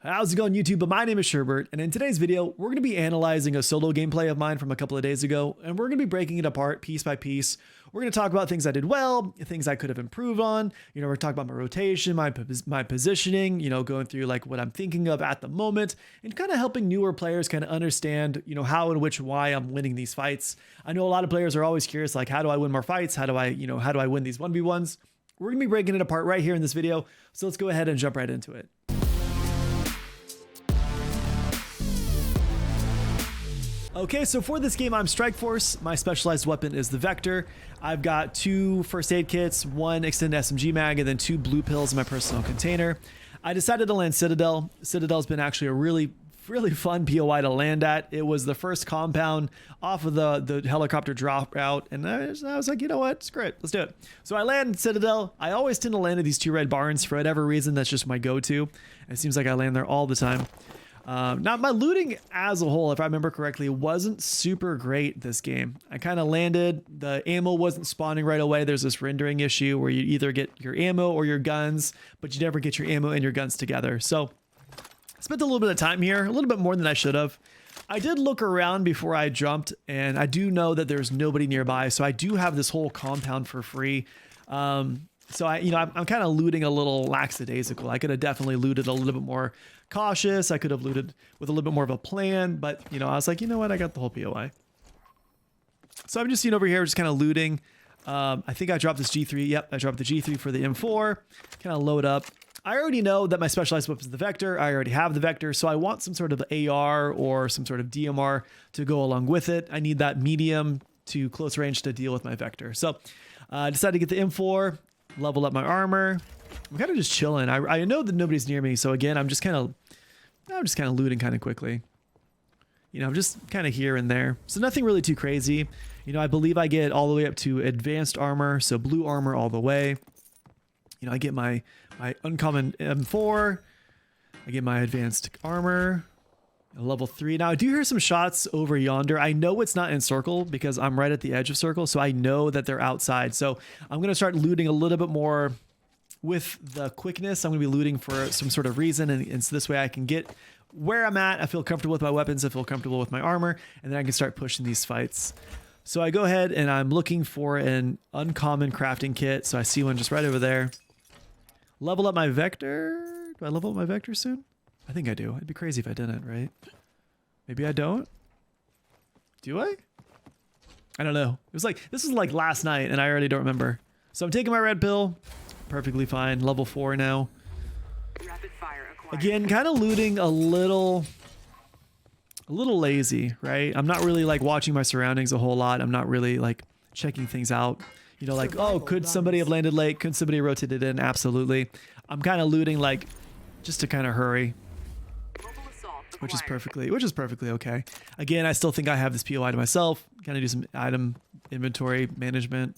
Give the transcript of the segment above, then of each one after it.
How's it going, YouTube? But my name is Sherbert, and in today's video, we're going to be analyzing a solo gameplay of mine from a couple of days ago, and we're going to be breaking it apart piece by piece. We're going to talk about things I did well, things I could have improved on. We're going to talk about my rotation, my positioning, going through like what I'm thinking of at the moment, and kind of helping newer players kind of understand, how and why I'm winning these fights. I know a lot of players are always curious, like, how do I win more fights? How do I win these 1v1s? We're going to be breaking it apart right here in this video, so let's go ahead and jump right into it. Okay, so for this game, I'm Strike Force. My specialized weapon is the Vector. I've got 2 first aid kits, 1 extended SMG mag, and then 2 blue pills in my personal container. I decided to land Citadel. Citadel's been actually a really fun POI to land at. It was the first compound off of the helicopter drop route, and I was like, you know what, screw it, let's do it. So I land Citadel. I always tend to land at these 2 red barns for whatever reason. That's just my go-to. It seems like I land there all the time. Now, my looting as a whole, if I remember correctly, wasn't super great this game. I kind of landed, the ammo wasn't spawning right away. There's this rendering issue where you either get your ammo or your guns, but you never get your ammo and your guns together. So I spent a little bit of time here, a little bit more than I should have. I did look around before I jumped, and I do know that there's nobody nearby, so I do have this whole compound for free. So I'm kind of looting a little lackadaisical. I could have definitely looted a little bit more cautious. I could have looted with a little bit more of a plan, but I was like, you know what? I got the whole POI. So I'm just over here, just kind of looting. I think I dropped this G3. Yep, I dropped the G3 for the M4. Kind of load up. I already know that my specialized weapon is the Vector. I already have the Vector, so I want some sort of AR or some sort of DMR to go along with it. I need that medium to close range to deal with my Vector. So I decided to get the M4. Leveled up my armor. I'm kind of just chilling. I know that nobody's near me, so again, I'm just kind of looting kind of quickly. I'm just kind of here and there. So nothing really too crazy. I believe I get all the way up to advanced armor, so blue armor all the way. I get my uncommon M4. I get my advanced armor. Level 3. Now I do hear some shots over yonder. I know it's not in circle because I'm right at the edge of circle, so I know that they're outside. So I'm going to start looting a little bit more with the quickness. I'm going to be looting for some sort of reason, and so this way I can get where I'm at. I feel comfortable with my weapons. I feel comfortable with my armor, and then I can start pushing these fights. So I go ahead and I'm looking for an uncommon crafting kit. So I see one just right over there. Level up my Vector. Do I level up my Vector soon? I think I do. It'd be crazy if I didn't, right? Maybe I don't? Do I? I don't know. This is like last night and I already don't remember. So I'm taking my red pill. Perfectly fine. Level 4 now. Rapid fire acquired. Again, kind of looting a little lazy, right? I'm not really like watching my surroundings a whole lot. I'm not really like checking things out. Like, oh, could somebody have landed late? Could somebody have rotated in? Absolutely. I'm kind of looting like just to kind of hurry. Which is perfectly okay. Again, I still think I have this POI to myself. Kind of do some item inventory management.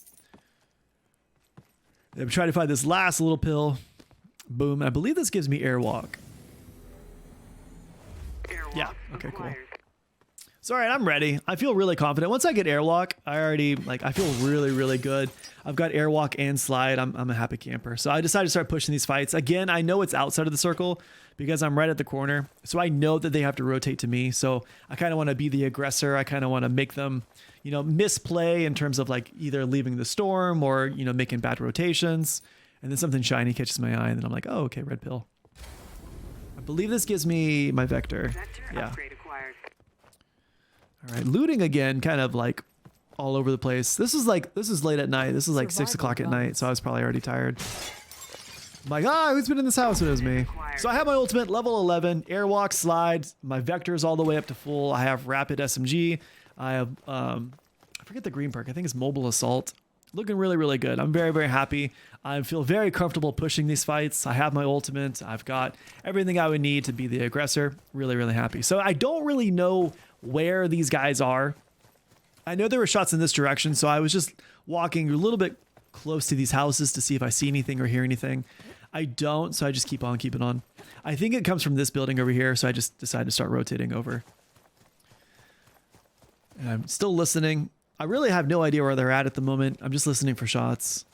I'm trying to find this last little pill. Boom. I believe this gives me airwalk. Yeah. Okay, cool. So, all right, I'm ready. I feel really confident. Once I get airwalk, I feel really good. I've got airwalk and slide. I'm a happy camper. So I decided to start pushing these fights. Again, I know it's outside of the circle because I'm right at the corner. So I know that they have to rotate to me. So I kind of want to be the aggressor. I kind of want to make them, misplay in terms of like either leaving the storm or, making bad rotations. And then something shiny catches my eye and then I'm like, oh, okay, red pill. I believe this gives me my Vector. Yeah. All right, looting again, kind of like all over the place. This is late at night. This is like 6 o'clock at night, so I was probably already tired. I'm like, who's been in this house? It was me. So I have my ultimate, level 11, airwalk, slide. My Vector is all the way up to full. I have rapid SMG. I have, I forget the green perk. I think it's mobile assault. Looking really good. I'm very happy. I feel very comfortable pushing these fights. I have my ultimate. I've got everything I would need to be the aggressor. Really happy. So I don't really know where these guys are. I know there were shots in this direction, so I was just walking a little bit close to these houses to see if I see anything or hear anything. I don't, so I just keep on keeping on. I think it comes from this building over here, so I just decided to start rotating over. And I'm still listening. I really have no idea where they're at the moment. I'm just listening for shots.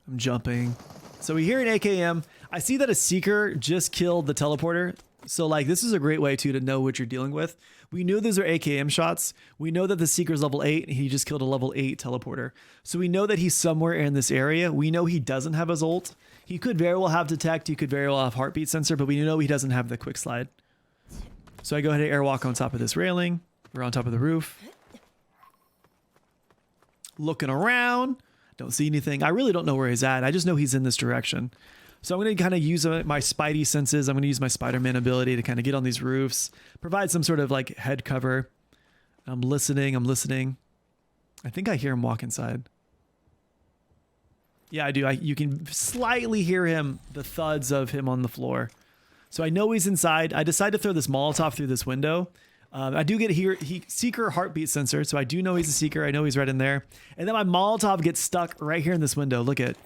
I'm jumping. So we hear an AKM. I see that a Seeker just killed the teleporter. So like this is a great way too to know what you're dealing with. We know those are AKM shots. We know that the Seeker's level 8 and he just killed a level 8 teleporter. So we know that he's somewhere in this area. We know he doesn't have his ult. He could very well have detect. He could very well have heartbeat sensor, but we know he doesn't have the quick slide. So I go ahead and airwalk on top of this railing. We're on top of the roof. Looking around. Don't see anything. I really don't know where he's at. I just know he's in this direction. So I'm going to kind of use my Spidey senses. I'm going to use my Spider-Man ability to kind of get on these roofs, provide some sort of like head cover. I'm listening. I think I hear him walk inside. Yeah, I do. You can slightly hear him, the thuds of him on the floor. So I know he's inside. I decide to throw this Molotov through this window. I do get here Seeker heartbeat sensor, so I do know he's a Seeker. I know he's right in there. And then my Molotov gets stuck right here in this window. Look at it.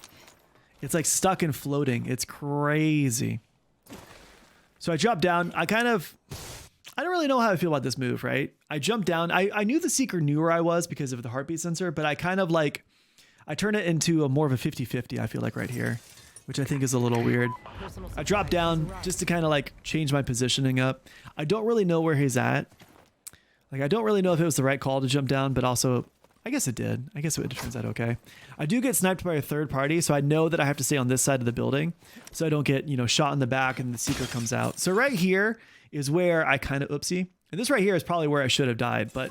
It's like stuck and floating. It's crazy. So I drop down. I don't really know how I feel about this move, right? I jumped down. I knew the Seeker knew where I was because of the heartbeat sensor, but I kind of like, I turn it into a more of a 50-50, I feel like right here, which I think is a little weird. I drop down just to kind of like change my positioning up. I don't really know where he's at. Like, I don't really know if it was the right call to jump down, but also I guess it did. I guess it turns out okay. I do get sniped by a third party, so I know that I have to stay on this side of the building so I don't get, shot in the back and the Seeker comes out. So right here is where I kind of oopsie. And this right here is probably where I should have died, but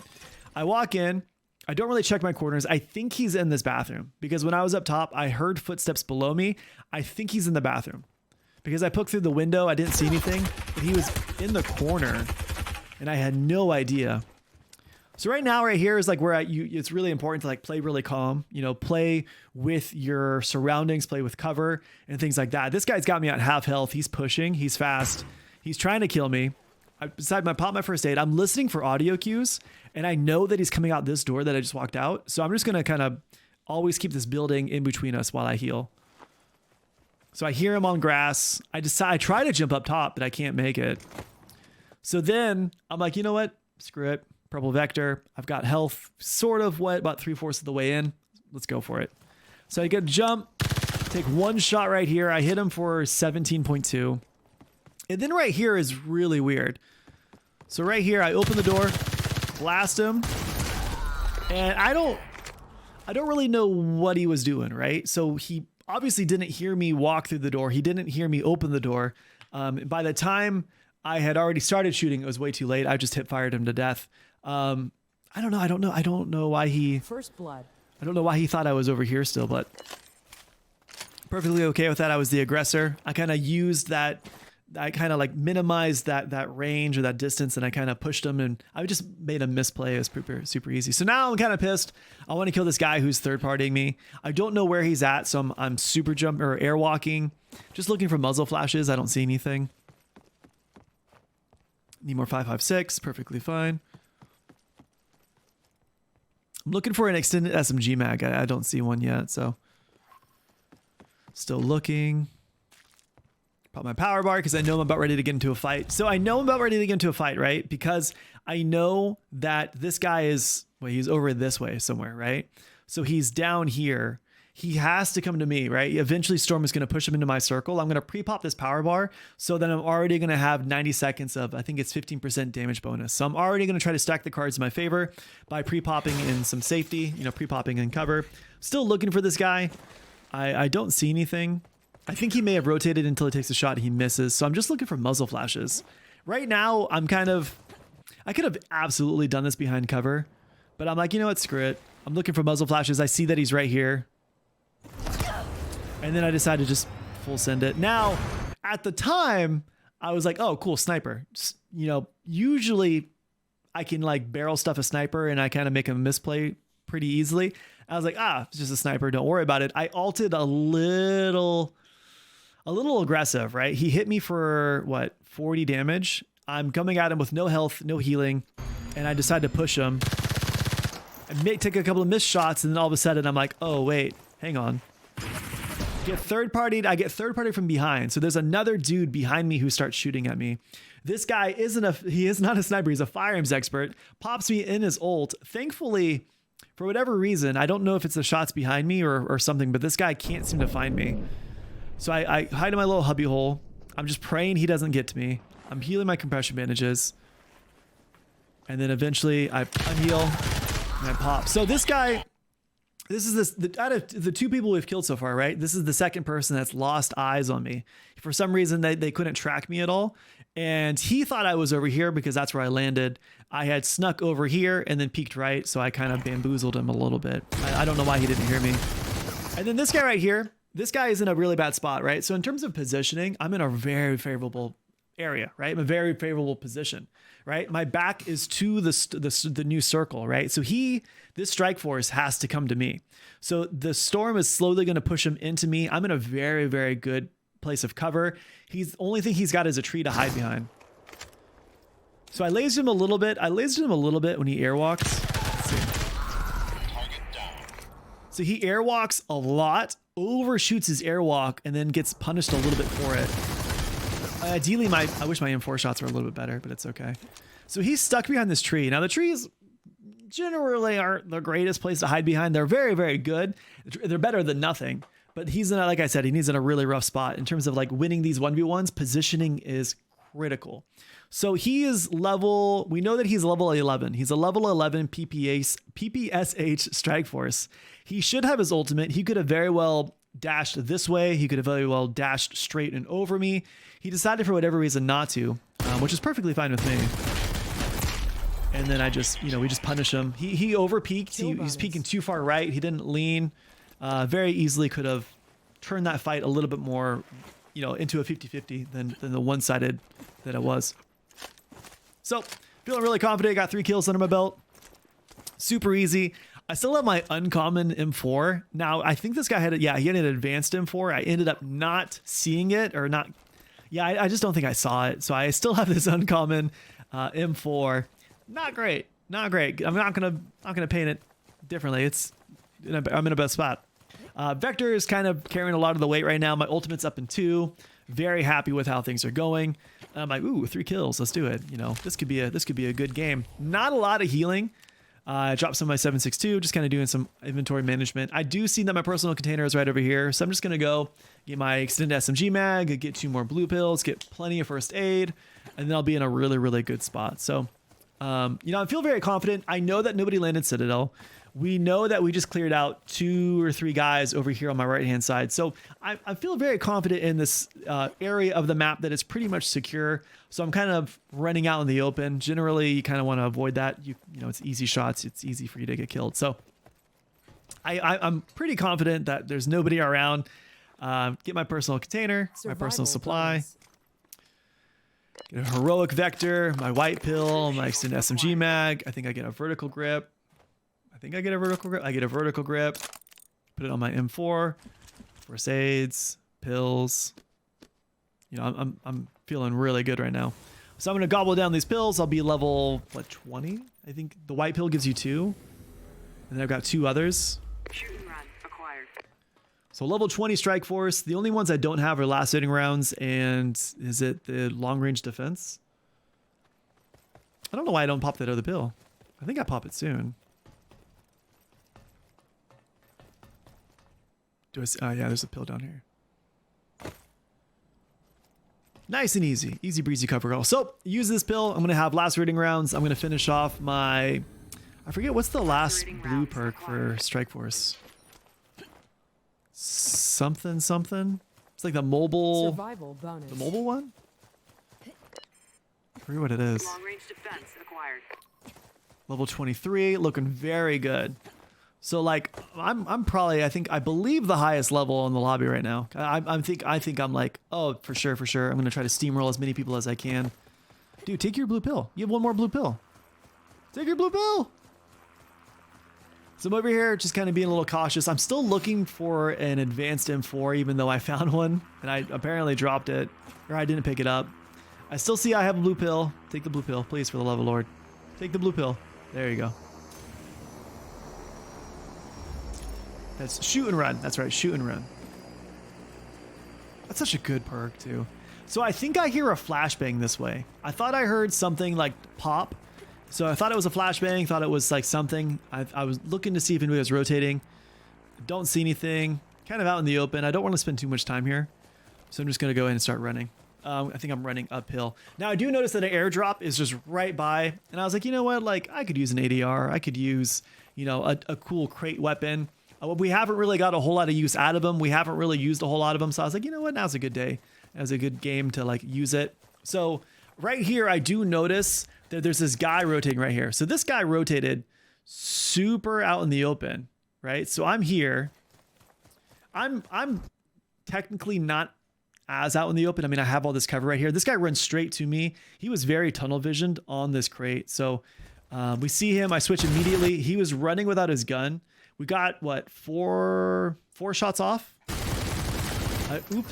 I walk in. I don't really check my corners. I think he's in this bathroom because when I was up top, I heard footsteps below me. I think he's in the bathroom because I poked through the window. I didn't see anything, but he was in the corner and I had no idea. So right now, right here is like where it's really important to like play really calm, play with your surroundings, play with cover and things like that. This guy's got me at half health. He's pushing. He's fast. He's trying to kill me. I decided to pop my first aid. I'm listening for audio cues and I know that he's coming out this door that I just walked out. So I'm just going to kind of always keep this building in between us while I heal. So I hear him on grass. I try to jump up top, but I can't make it. So then I'm like, you know what? Screw it. Purple Vector. I've got health sort of about 3/4 of the way in. Let's go for it. So I get a jump, take one shot right here. I hit him for 17.2. And then right here is really weird. So right here, I open the door, blast him. And I don't really know what he was doing, right? So he obviously didn't hear me walk through the door. He didn't hear me open the door. By the time I had already started shooting, it was way too late. I just hip fired him to death. I don't know why he First blood. I don't know why he thought I was over here still, but perfectly okay with that. I was the aggressor. I kind of used that. I kind of like minimized that range or that distance and I kind of pushed him and I just made a misplay. It was super easy. So now I'm kind of pissed. I want to kill this guy who's third partying me. I don't know where he's at. So I'm super jump or airwalking, just looking for muzzle flashes. I don't see anything. Need more 5.56. Perfectly fine. I'm looking for an extended SMG mag. I don't see one yet, so still looking. Pop my power bar because I know I'm about ready to get into a fight. So I know I'm about ready to get into a fight, right? Because I know that this guy is, well, he's over this way somewhere, right? So he's down here. He has to come to me, right? Eventually Storm is going to push him into my circle. I'm going to pre-pop this power bar so that I'm already going to have 90 seconds of, I think it's 15% damage bonus. So I'm already going to try to stack the cards in my favor by pre-popping in some safety, pre-popping in cover. Still looking for this guy. I don't see anything. I think he may have rotated until he takes a shot and he misses. So I'm just looking for muzzle flashes. Right now, I could have absolutely done this behind cover, but I'm like, you know what? Screw it. I'm looking for muzzle flashes. I see that he's right here. And then I decided to just full send it. Now, at the time, I was like, oh, cool, sniper. Usually I can like barrel stuff a sniper and I kind of make a misplay pretty easily. I was like, it's just a sniper. Don't worry about it. I ulted a little aggressive, right? He hit me for 40 damage. I'm coming at him with no health, no healing. And I decided to push him. I may take a couple of missed shots. And then all of a sudden I'm like, oh, wait, hang on. I get third party from behind. So there's another dude behind me who starts shooting at me. This guy is not a sniper. He's a firearms expert. Pops me in his ult. Thankfully, for whatever reason, I don't know if it's the shots behind me or something, but this guy can't seem to find me. So I hide in my little hubby hole. I'm just praying he doesn't get to me. I'm healing my compression bandages. And then eventually I unheal and I pop. So this guy, out of the 2 people we've killed so far, right? This is the second person that's lost eyes on me. For some reason, they couldn't track me at all. And he thought I was over here because that's where I landed. I had snuck over here and then peeked right. So I kind of bamboozled him a little bit. I don't know why he didn't hear me. And then this guy right here, this guy is in a really bad spot, right? So in terms of positioning, I'm in a very favorable area, right? I'm in a very favorable position, right? My back is to the new circle, right? So this strike force has to come to me. So the storm is slowly going to push him into me. I'm in a very, very good place of cover. The only thing he's got is a tree to hide behind. So I lased him a little bit. I lased him a little bit when he airwalks. Let's see. So he airwalks a lot, overshoots his airwalk, and then gets punished a little bit for it. Ideally, I wish my M4 shots were a little bit better, but it's okay. So he's stuck behind this tree. Now the trees generally aren't the greatest place to hide behind. They're very, very good. They're better than nothing. But he's in, like I said, he's in a really rough spot in terms of like winning these 1v1s. Positioning is critical. So he is we know that he's level 11. He's a level 11 PPSH strike force. He should have his ultimate. He could have very well dashed this way. He could have very well dashed straight and over me. He decided for whatever reason not to, which is perfectly fine with me. And then I just, we just punish him. He over peaked. He's peeking too far right. He didn't lean. Very easily could have turned that fight a little bit more, into a 50-50 than the one-sided that it was. So feeling really confident. Got 3 kills under my belt. Super easy. I still have my uncommon M4. Now, I think this guy he had an advanced M4. I ended up not seeing it or not. Yeah, I just don't think I saw it. So I still have this uncommon M4. Not great. Not great. I'm not gonna paint it differently. I'm in a best spot. Vector is kind of carrying a lot of the weight right now. My ultimate's up in 2. Very happy with how things are going. I'm like, ooh, 3 kills. Let's do it. This could be a good game. Not a lot of healing. I dropped some of my 7.62, just kind of doing some inventory management. I do see that my personal container is right over here, so I'm just going to go get my extended SMG mag, get 2 more blue pills, get plenty of first aid, and then I'll be in a really, really good spot. So, I feel very confident. I know that nobody landed Citadel. We know that we just cleared out 2 or 3 guys over here on my right-hand side. So I feel very confident in this area of the map that it's pretty much secure. So I'm kind of running out in the open. Generally, you kind of want to avoid that. It's easy shots. It's easy for you to get killed. So I'm pretty confident that there's nobody around. Get my personal container, my personal supply. Get a heroic vector, my white pill, my extended SMG mag. I think I get a vertical grip. I get a vertical grip. Put it on my M4. First aids, pills. I'm feeling really good right now. So I'm gonna gobble down these pills. I'll be level 20. I think the white pill gives you 2, and then I've got 2 others. Shoot and run acquired. So level 20 strike force. The only ones I don't have are lacerating rounds, and is it the long range defense? I don't know why I don't pop that other pill. I think I pop it soon. Yeah, there's a pill down here. Nice and easy. Easy breezy cover girl. So use this pill. I'm going to have lacerating rounds. I'm going to finish off my... I forget, what's the last blue perk for Strike Force? Something. It's like the mobile... Survival bonus. The mobile one? I forget what it is. Long range defense acquired. Level 23. Looking very good. So like I'm probably I believe the highest level in the lobby right now. I think I'm like, oh, for sure. I'm gonna try to steamroll as many people as I can. Dude, take your blue pill. You have 1 more blue pill. Take your blue pill. So I'm over here just kind of being a little cautious. I'm still looking for an advanced M4, even though I found one and I apparently dropped it, or I didn't pick it up. I still see I have a blue pill. Take the blue pill, please, for the love of Lord. Take the blue pill. There you go. That's shoot and run. That's right, shoot and run. That's such a good perk too. So I think I hear a flashbang this way. I thought I heard something like pop. So I thought it was a flashbang, thought it was like something. I was looking to see if anybody was rotating. Don't see anything. Kind of out in the open. I don't want to spend too much time here. So I'm just going to go in and start running. I think I'm running uphill. Now I do notice that an airdrop is just right by. And I was like, you know what? Like I could use an ADR. I could use, you know, a cool crate weapon. We haven't really got a whole lot of use out of them. We haven't really used a whole lot of them. So I was like, you know what? Now's a good day. Now's a good game to like use it. So right here, I do notice that there's this guy rotating right here. So this guy rotated super out in the open, right? So I'm here. I'm technically not as out in the open. I mean, I have all this cover right here. This guy runs straight to me. He was very tunnel visioned on this crate. So we see him. I switch immediately. He was running without his gun. We got what, four shots off.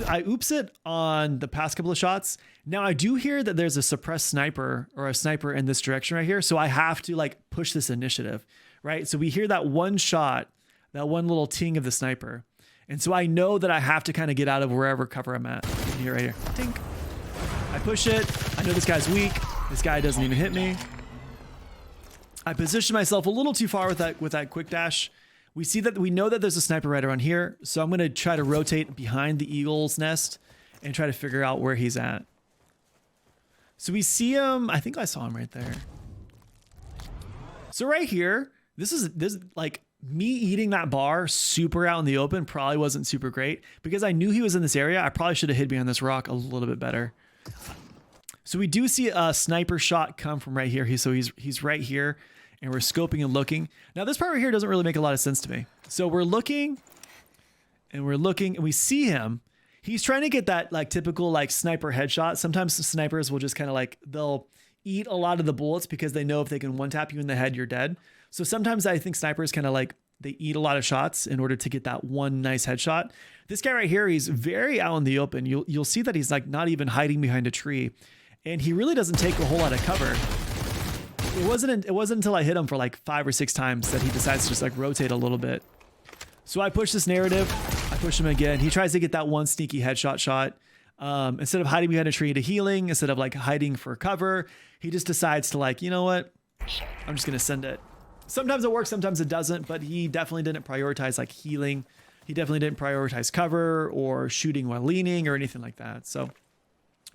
I oops it on the past couple of shots. Now I do hear that there's a suppressed sniper or a sniper in this direction right here. So I have to like push this initiative, right? So we hear that one shot, that one little ting of the sniper. And so I know that I have to kind of get out of wherever cover I'm at. Here, right here. Tink. I push it. I know this guy's weak. This guy doesn't even hit me. I position myself a little too far with that quick dash. We know that there's a sniper right around here. So I'm going to try to rotate behind the eagle's nest and try to figure out where he's at. So we see him. I think I saw him right there. So right here, this is like me eating that bar super out in the open probably wasn't super great because I knew he was in this area. I probably should have hid behind this rock a little bit better. So we do see a sniper shot come from right here. He's right here. And we're scoping and looking. Now this part right here doesn't really make a lot of sense to me. So we're looking and we see him. He's trying to get that like typical like sniper headshot. Sometimes the snipers will just kind of like, they'll eat a lot of the bullets because they know if they can one tap you in the head, you're dead. So sometimes I think snipers kind of like, they eat a lot of shots in order to get that one nice headshot. This guy right here, he's very out in the open. You'll see that he's like not even hiding behind a tree and he really doesn't take a whole lot of cover. It wasn't until I hit him for like 5 or 6 times that he decides to just like rotate a little bit. So I push this narrative. I push him again. He tries to get that one sneaky headshot shot. Instead of hiding behind a tree to healing, instead of like hiding for cover, he just decides to like, you know what? I'm just going to send it. Sometimes it works, sometimes it doesn't, but he definitely didn't prioritize like healing. He definitely didn't prioritize cover or shooting while leaning or anything like that. So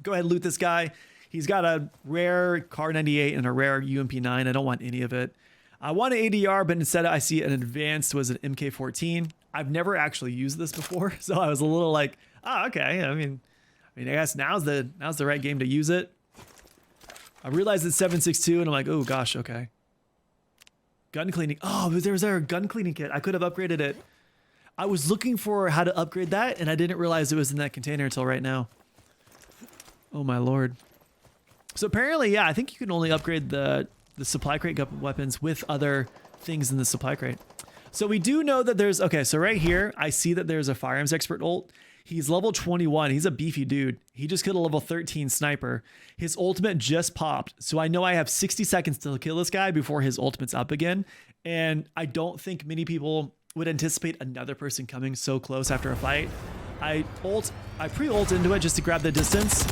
go ahead and loot this guy. He's got a rare Kar 98 and a rare UMP9. I don't want any of it. I want an ADR, but instead I see an advanced was an MK14. I've never actually used this before, so I was a little like, oh, okay. I mean, I guess now's the right game to use it. I realized it's 7.62, and I'm like, oh gosh, okay. Gun cleaning. Oh, there was a gun cleaning kit. I could have upgraded it. I was looking for how to upgrade that, and I didn't realize it was in that container until right now. Oh my lord. So apparently, yeah, I think you can only upgrade the supply crate weapons with other things in the supply crate. So we do know that there's, okay, so right here, I see that there's a firearms expert ult. He's level 21. He's a beefy dude. He just killed a level 13 sniper. His ultimate just popped. So I know I have 60 seconds to kill this guy before his ultimate's up again. And I don't think many people would anticipate another person coming so close after a fight. I pre-ult into it just to grab the distance.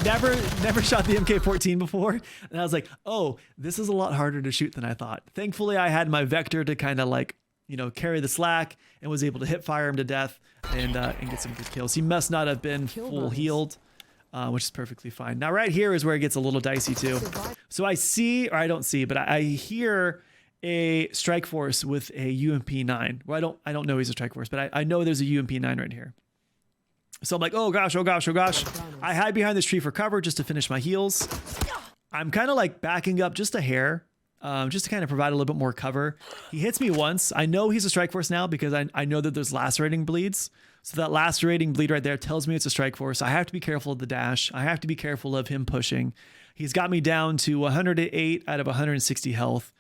Never shot the MK14 before. And I was like, oh, this is a lot harder to shoot than I thought. Thankfully, I had my Vector to kind of like, you know, carry the slack and was able to hip fire him to death and get some good kills. He must not have been full healed, which is perfectly fine. Now, right here is where it gets a little dicey too. So I see, or I don't see, but I hear a Strike Force with a UMP9. Well, I don't know he's a Strike Force, but I know there's a UMP9 right here. So I'm like, oh gosh, oh gosh, oh gosh. I hide behind this tree for cover just to finish my heals. I'm kind of like backing up just a hair, just to kind of provide a little bit more cover. He hits me once. I know he's a Strike Force now because I know that there's lacerating bleeds. So that lacerating bleed right there tells me it's a Strike Force. I have to be careful of the dash. I have to be careful of him pushing. He's got me down to 108 out of 160 health.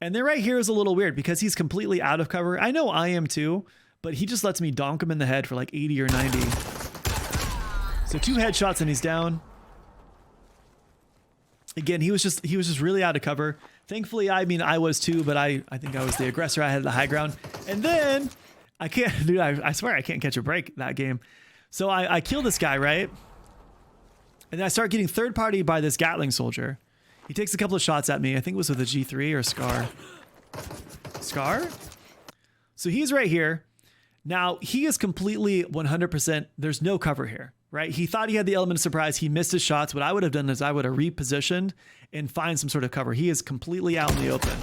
And then right here is a little weird because he's completely out of cover. I know I am too. But he just lets me donk him in the head for like 80 or 90. So 2 headshots and he's down. Again, he was just really out of cover. Thankfully, I mean, I was too, but I think I was the aggressor. I had the high ground. And then I can't, dude, I swear I can't catch a break that game. So I kill this guy, right? And then I start getting third party by this Gatling soldier. He takes a couple of shots at me. I think it was with a G3 or Scar. Scar? So he's right here. Now, he is completely 100%, there's no cover here, right? He thought he had the element of surprise. He missed his shots. What I would have done is I would have repositioned and find some sort of cover. He is completely out in the open.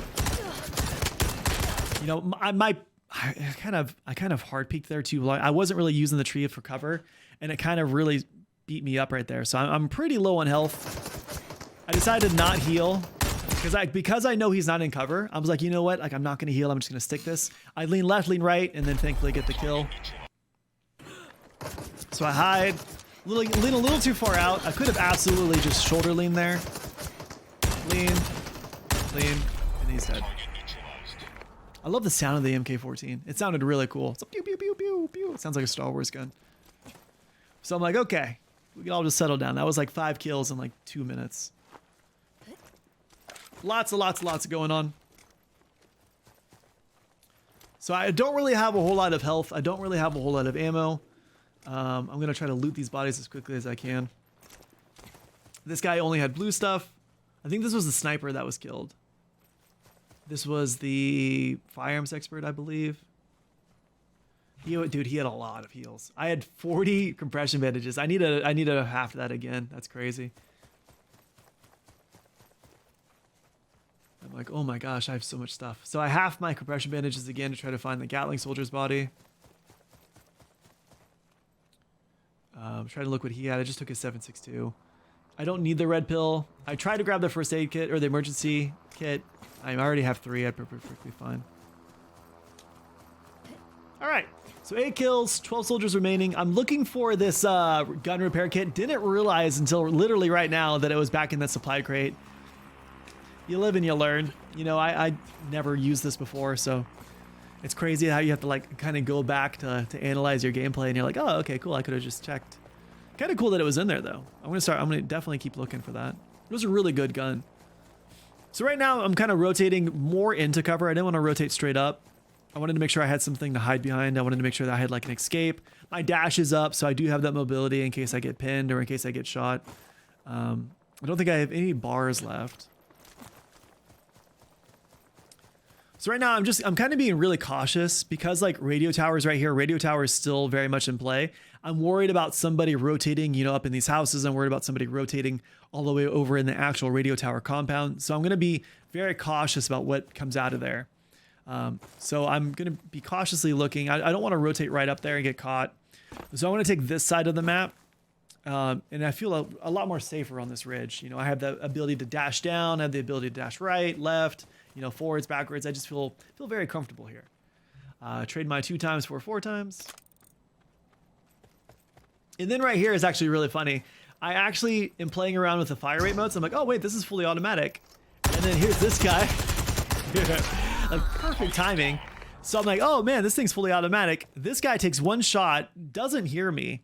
You know, I kind of hard peeked there too long. I wasn't really using the tree for cover, and it kind of really beat me up right there. So I'm pretty low on health. I decided to not heal because I know he's not in cover. I was like, you know what? Like, I'm not going to heal. I'm just going to stick this. I lean left, lean right, and then thankfully get the kill. So I hide, lean a little too far out. I could have absolutely just shoulder lean there. Lean, and he's dead. I love the sound of the MK14. It sounded really cool. It's a pew, pew, pew, pew, pew. It sounds like a Star Wars gun. So I'm like, okay, we can all just settle down. That was like 5 kills in like 2 minutes. Lots going on. So I don't really have a whole lot of health. I don't really have a whole lot of ammo. I'm going to try to loot these bodies as quickly as I can. This guy only had blue stuff. I think this was the sniper that was killed. This was the firearms expert, I believe. Dude, he had a lot of heals. I had 40 compression bandages. I need a half that again. That's crazy. I'm like, oh my gosh, I have so much stuff. So I half my compression bandages again to try to find the Gatling soldier's body. Try to look what he had. I just took his 7.62. I don't need the red pill. I tried to grab the first aid kit or the emergency kit. I already have 3. I'd be perfectly fine. All right. So 8 kills, 12 soldiers remaining. I'm looking for this gun repair kit. Didn't realize until literally right now that it was back in that supply crate. You live and you learn. You know, I never used this before, so it's crazy how you have to like kind of go back to analyze your gameplay, and you're like, oh, okay, cool. I could have just checked. Kind of cool that it was in there though. I'm gonna definitely keep looking for that. It was a really good gun. So right now I'm kind of rotating more into cover. I didn't want to rotate straight up. I wanted to make sure I had something to hide behind. I wanted to make sure that I had like an escape. My dash is up, so I do have that mobility in case I get pinned or in case I get shot. I don't think I have any bars left. So right now I'm kind of being really cautious because like radio towers right here, radio tower is still very much in play. I'm worried about somebody rotating, you know, up in these houses. I'm worried about somebody rotating all the way over in the actual radio tower compound. So I'm going to be very cautious about what comes out of there. So I'm going to be cautiously looking. I don't want to rotate right up there and get caught. So I want to take this side of the map. And I feel a lot more safer on this ridge. You know, I have the ability to dash down, I have the ability to dash right, left, you know, forwards, backwards. I just feel very comfortable here. Trade my 2 times for 4 times. And then right here is actually really funny. I actually am playing around with the fire rate modes. I'm like, oh wait, this is fully automatic. And then here's this guy. Like perfect timing. So I'm like, oh man, this thing's fully automatic. This guy takes 1 shot, doesn't hear me.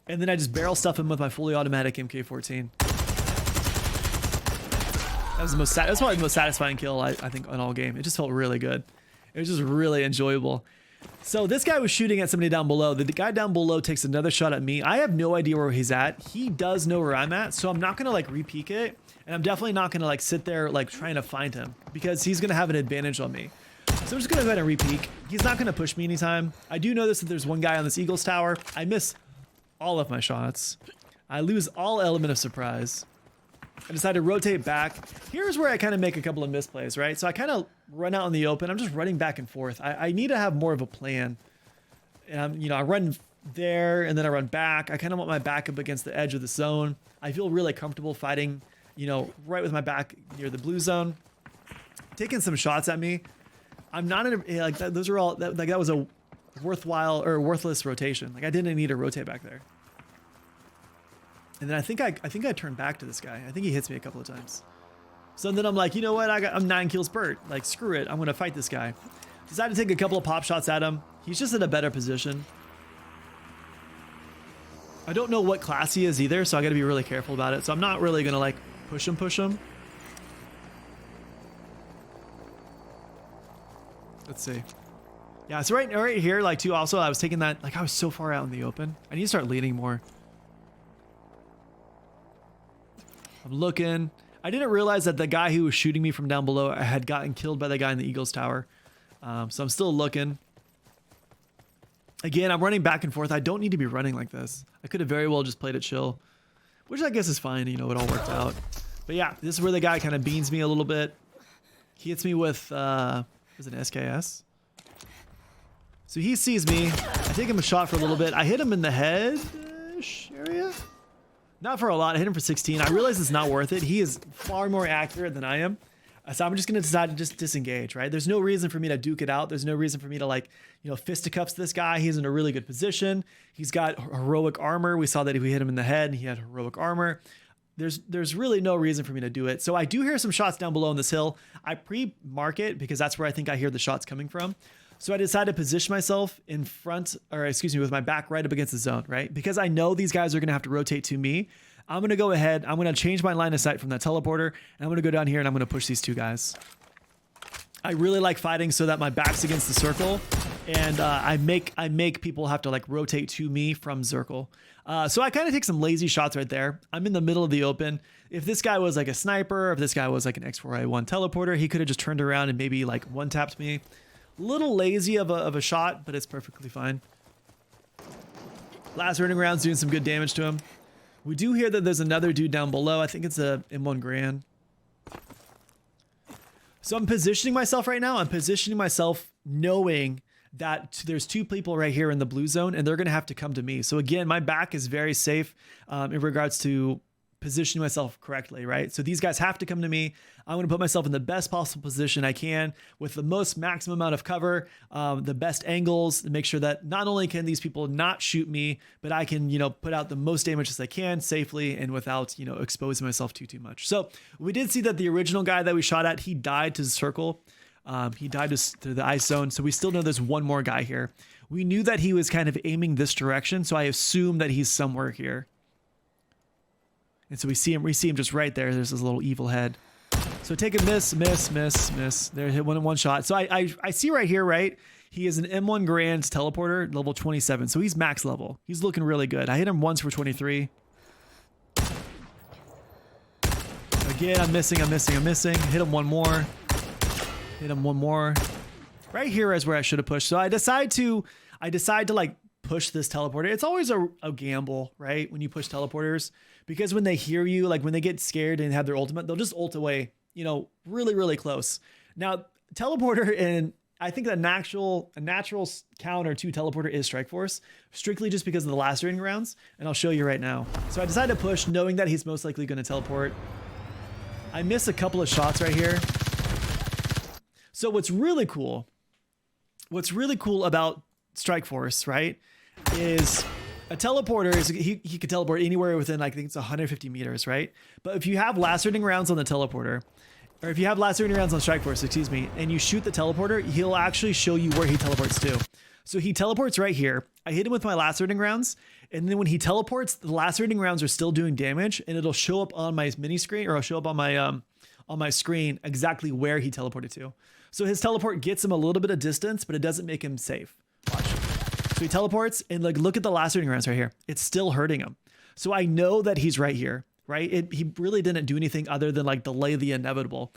And then I just barrel stuff him with my fully automatic MK14. That's probably the most satisfying kill I think on all game. It just felt really good. It was just really enjoyable. So this guy was shooting at somebody down below. The guy down below takes another shot at me. I have no idea where he's at. He does know where I'm at, so I'm not gonna like re-peek it. And I'm definitely not gonna like sit there like trying to find him because he's gonna have an advantage on me. So I'm just gonna go ahead and re-peek. He's not gonna push me anytime. I do notice that there's one guy on this Eagles tower. I miss all of my shots. I lose all element of surprise. I decide to rotate back. Here's where I kind of make a couple of misplays, right? So I kind of run out in the open. I'm just running back and forth. I need to have more of a plan. And you know, I run there and then I run back. I kind of want my back up against the edge of the zone. I feel really comfortable fighting, you know, right with my back near the blue zone. Taking some shots at me. I'm not in a, like those are all like that was a worthwhile or worthless rotation. Like I didn't need to rotate back there. And then I think I turned back to this guy. I think he hits me a couple of times. So then I'm like, you know what? I'm 9 kills Bert. Like screw it. I'm gonna fight this guy. Decided to take a couple of pop shots at him. He's just in a better position. I don't know what class he is either, so I gotta be really careful about it. So I'm not really gonna like push him. Let's see. Yeah, so right here, like too, also, I was taking that, like I was so far out in the open. I need to start leaning more. I'm looking. I didn't realize that the guy who was shooting me from down below had gotten killed by the guy in the Eagles tower. So I'm still looking. Again, I'm running back and forth. I don't need to be running like this. I could have very well just played it chill, which I guess is fine. You know, it all worked out. But yeah, this is where the guy kind of beans me a little bit. He hits me with, is it an SKS? So he sees me. I take him a shot for a little bit. I hit him in the head-ish area. Not for a lot. I hit him for 16. I realize it's not worth it. He is far more accurate than I am. So I'm just going to decide to just disengage, right? There's no reason for me to duke it out. There's no reason for me to, like, you know, fisticuffs this guy. He's in a really good position. He's got heroic armor. We saw that if we hit him in the head, he had heroic armor. There's really no reason for me to do it. So I do hear some shots down below on this hill. I pre-mark it because that's where I think I hear the shots coming from. So I decided to position myself in front, or excuse me, with my back right up against the zone, right? Because I know these guys are going to have to rotate to me. I'm going to go ahead. I'm going to change my line of sight from that teleporter. And I'm going to go down here and I'm going to push these two guys. I really like fighting so that my back's against the circle. And I make people have to like rotate to me from circle. So I kind of take some lazy shots right there. I'm in the middle of the open. If this guy was like a sniper, if this guy was like an X4I1 teleporter, he could have just turned around and maybe like one-tapped me. Little lazy of a shot, but it's perfectly fine. Lacerating rounds doing some good damage to him. We do hear that there's another dude down below. I think it's a M1 Grand. So I'm positioning myself right now. I'm positioning myself knowing that there's two people right here in the blue zone and they're going to have to come to me. So again, my back is very safe in regards to positioning myself correctly, right? So these guys have to come to me. I'm going to put myself in the best possible position I can with the most maximum amount of cover, the best angles to make sure that not only can these people not shoot me, but I can, you know, put out the most damage as I can safely and without, you know, exposing myself too much. So we did see that the original guy that we shot at, he died to the circle. He died to the ice zone. So we still know there's one more guy here. We knew that he was kind of aiming this direction. So I assume that he's somewhere here. And so we see him just right there. There's this little evil head. So take a miss. There, hit one shot. So I see right here, right? He is an M1 Grand teleporter, level 27. So he's max level. He's looking really good. I hit him once for 23. Again, I'm missing. Hit him one more. Hit him one more. Right here is where I should have pushed. So I decide to like push this teleporter. It's always a gamble, right? When you push teleporters, because when they hear you, like when they get scared and have their ultimate, they'll just ult away, you know, really, really close. Now, teleporter, and I think a natural counter to teleporter is Strike Force, strictly just because of the lacerating rounds. And I'll show you right now. So I decided to push knowing that he's most likely going to teleport. I miss a couple of shots right here. So what's really cool about Strike Force, right, is a teleporter is he can teleport anywhere within, I think it's 150 meters, right? But if you have lacerating rounds on the teleporter, or if you have lacerating rounds on Strike Force, excuse me, and you shoot the teleporter, he'll actually show you where he teleports to. So he teleports right here. I hit him with my lacerating rounds, and then when he teleports, the lacerating rounds are still doing damage, and it'll show up on my mini screen, or it'll show up on my screen exactly where he teleported to. So his teleport gets him a little bit of distance, but it doesn't make him safe. Watch. So he teleports, and like, look at the lacerating rounds right here. It's still hurting him. So I know that he's right here, right? He really didn't do anything other than like delay the inevitable,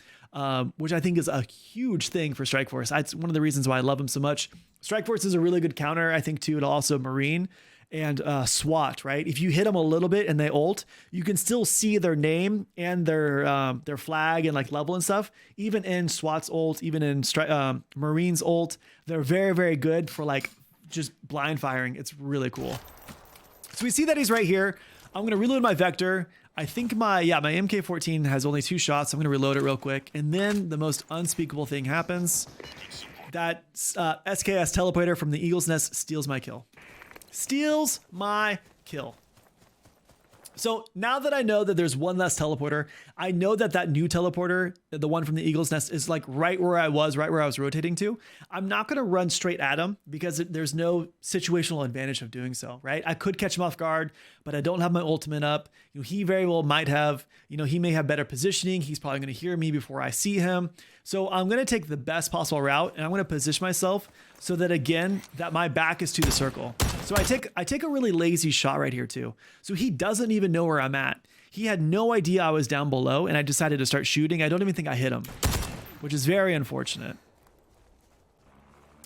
which I think is a huge thing for Strike Force. It's one of the reasons why I love him so much. Strike Force is a really good counter, I think, too, and also Marine and SWAT, right? If you hit them a little bit and they ult, you can still see their name and their flag and like level and stuff. Even in SWAT's ult, even in Marine's ult, they're very, very good for like just blind firing. It's really cool. So we see that he's right here. I'm going to reload my Vector. I think my MK14 has only 2 shots. I'm going to reload it real quick. And then the most unspeakable thing happens. That SKS teleporter from the Eagle's Nest steals my kill. Steals my kill. So now that I know that there's one less teleporter, I know that that new teleporter, the one from the Eagle's Nest, is like right where I was rotating to. I'm not going to run straight at him because there's no situational advantage of doing so, right? I could catch him off guard, but I don't have my ultimate up. You know, he very well might have, you know, he may have better positioning. He's probably going to hear me before I see him. So I'm going to take the best possible route, and I'm going to position myself so that, again, that my back is to the circle. So I take a really lazy shot right here too. So he doesn't even know where I'm at. He had no idea I was down below, and I decided to start shooting. I don't even think I hit him, which is very unfortunate.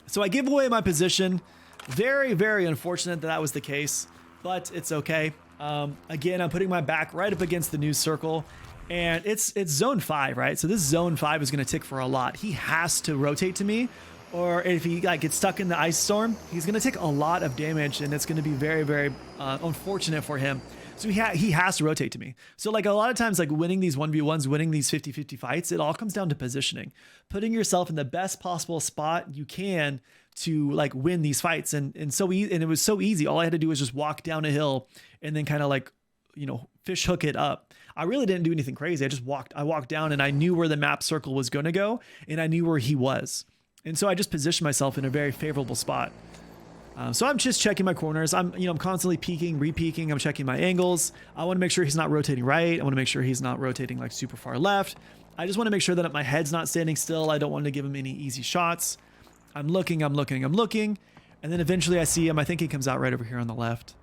So I give away my position. Very, very unfortunate that that was the case, but it's okay. Again, I'm putting my back right up against the news circle, and it's zone 5, right? So this zone 5 is going to tick for a lot. He has to rotate to me, or if he like gets stuck in the ice storm, he's going to take a lot of damage, and it's going to be very, very unfortunate for him. So he has to rotate to me. So like a lot of times, like winning these 1v1s, winning these 50-50 fights, it all comes down to positioning, putting yourself in the best possible spot you can to like win these fights. And it was so easy. All I had to do was just walk down a hill and then kind of like, you know, fish hook it up. I really didn't do anything crazy. I walked down and I knew where the map circle was going to go, and I knew where he was. And so I just positioned myself in a very favorable spot. So I'm just checking my corners. I'm constantly peeking, re-peeking. I'm checking my angles. I want to make sure he's not rotating right. I want to make sure he's not rotating like super far left. I just want to make sure that my head's not standing still. I don't want to give him any easy shots. I'm looking. And then eventually I see him. I think he comes out right over here on the left.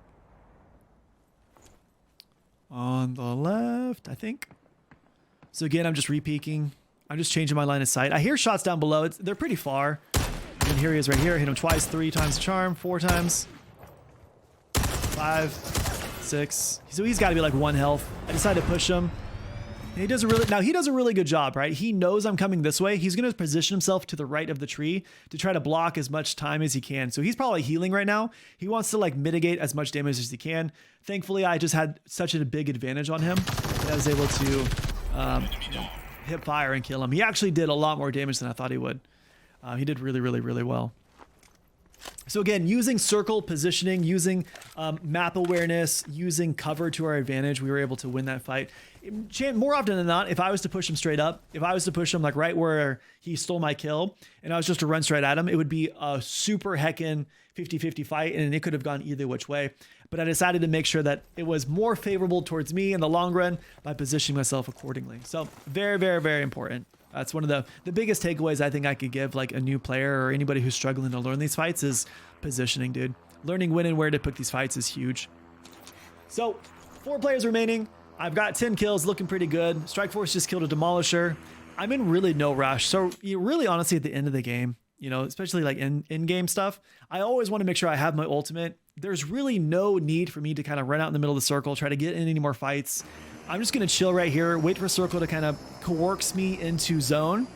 On the left, I think. So again, I'm just re-peeking. I'm just changing my line of sight. I hear shots down below. They're pretty far. And here he is right here. Hit him twice, 3 times the charm, 4 times. 5, 6. So he's got to be like 1 health. I decided to push him. And he does a really good job, right? He knows I'm coming this way. He's going to position himself to the right of the tree to try to block as much time as he can. So he's probably healing right now. He wants to like mitigate as much damage as he can. Thankfully, I just had such a big advantage on him that I was able to hip fire and kill him. He actually did a lot more damage than I thought he would. He did really, really, really well. So again, using circle positioning, using map awareness, using cover to our advantage, we were able to win that fight. More often than not, if I was to push him straight up, if I was to push him like right where he stole my kill, and I was just to run straight at him, it would be a super heckin' 50-50 fight, and it could have gone either which way. But I decided to make sure that it was more favorable towards me in the long run by positioning myself accordingly. So very, very, very important. That's one of the biggest takeaways I think I could give like a new player or anybody who's struggling to learn these fights is positioning, dude. Learning when and where to pick these fights is huge. So 4 players remaining. I've got 10 kills, looking pretty good. Strikeforce just killed a Demolisher. I'm in really no rush. So you really honestly at the end of the game, you know, especially like in-game stuff, I always want to make sure I have my ultimate. There's really no need for me to kind of run out in the middle of the circle, try to get in any more fights. I'm just going to chill right here, wait for circle to kind of coerce me into zone,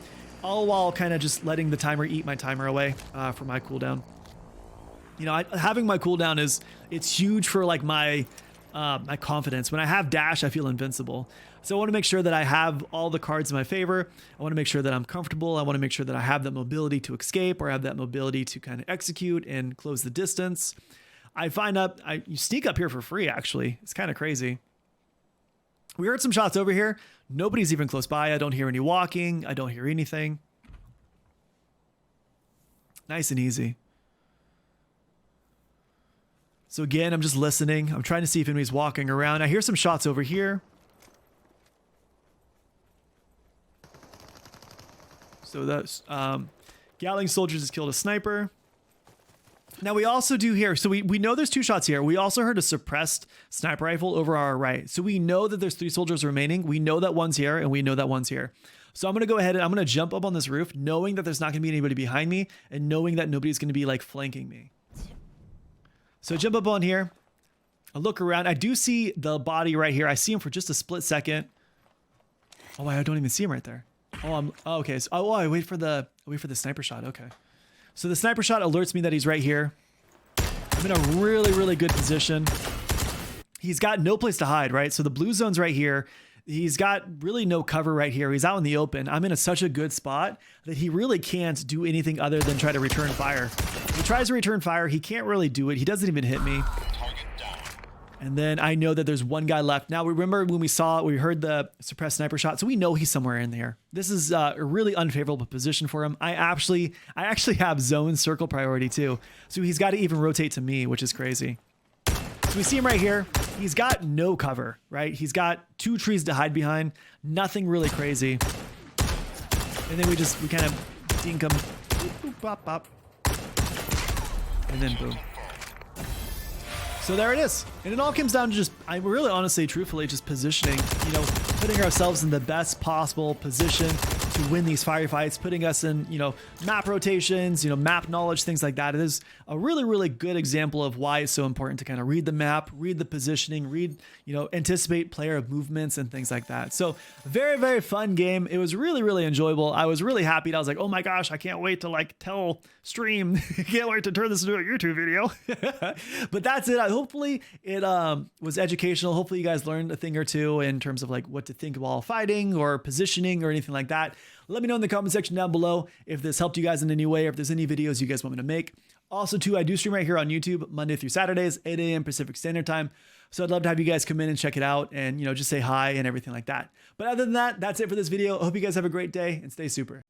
all while kind of just letting the timer eat my timer away for my cooldown. You know, having my cooldown it's huge for like my confidence. When I have dash, I feel invincible. So I want to make sure that I have all the cards in my favor. I want to make sure that I'm comfortable. I want to make sure that I have that mobility to escape, or I have that mobility to kind of execute and close the distance. I find you sneak up here for free, actually. It's kind of crazy. We heard some shots over here. Nobody's even close by. I don't hear any walking. I don't hear anything. Nice and easy. So again, I'm just listening. I'm trying to see if anybody's walking around. I hear some shots over here. So that's Gatling Soldiers has killed a sniper. Now we also do here, so we know there's 2 shots here. We also heard a suppressed sniper rifle over our right. So we know that there's 3 soldiers remaining. We know that one's here, and we know that one's here. So I'm going to go ahead and I'm going to jump up on this roof, knowing that there's not going to be anybody behind me, and knowing that nobody's going to be like flanking me. So jump up on here. I look around. I do see the body right here. I see him for just a split second. Oh, I don't even see him right there. Okay. So, I wait for the sniper shot. Okay. So the sniper shot alerts me that he's right here. I'm in a really, really good position. He's got no place to hide, right? So the blue zone's right here. He's got really no cover right here. He's out in the open. I'm in such a good spot that he really can't do anything other than try to return fire. If he tries to return fire, he can't really do it. He doesn't even hit me. And then I know that there's one guy left. Now, remember when we heard the suppressed sniper shot, so we know he's somewhere in there. This is a really unfavorable position for him. I actually have zone circle priority too. So he's got to even rotate to me, which is crazy. So we see him right here. He's got no cover, right? He's got 2 trees to hide behind. Nothing really crazy. And then we kind of dink him. Boop, boop, bop, bop. And then boom. So there it is. And it all comes down to just, I really honestly, truthfully, just positioning, you know, putting ourselves in the best possible position to win these firefights, putting us in, map rotations, map knowledge, things like that. It is a really, really good example of why it's so important to kind of read the map, read the positioning, anticipate player movements and things like that. So very, very fun game. It was really, really enjoyable. I was really happy. I was like, oh my gosh, I can't wait to tell stream. Can't wait to turn this into a YouTube video. But that's it. Hopefully it was educational. Hopefully you guys learned a thing or two in terms of what to think while fighting or positioning or anything like that. Let me know in the comment section down below if this helped you guys in any way, or if there's any videos you guys want me to make. Also too, I do stream right here on YouTube Monday through Saturdays, 8 a.m. Pacific Standard Time. So I'd love to have you guys come in and check it out and, just say hi and everything like that. But other than that, that's it for this video. I hope you guys have a great day and stay super.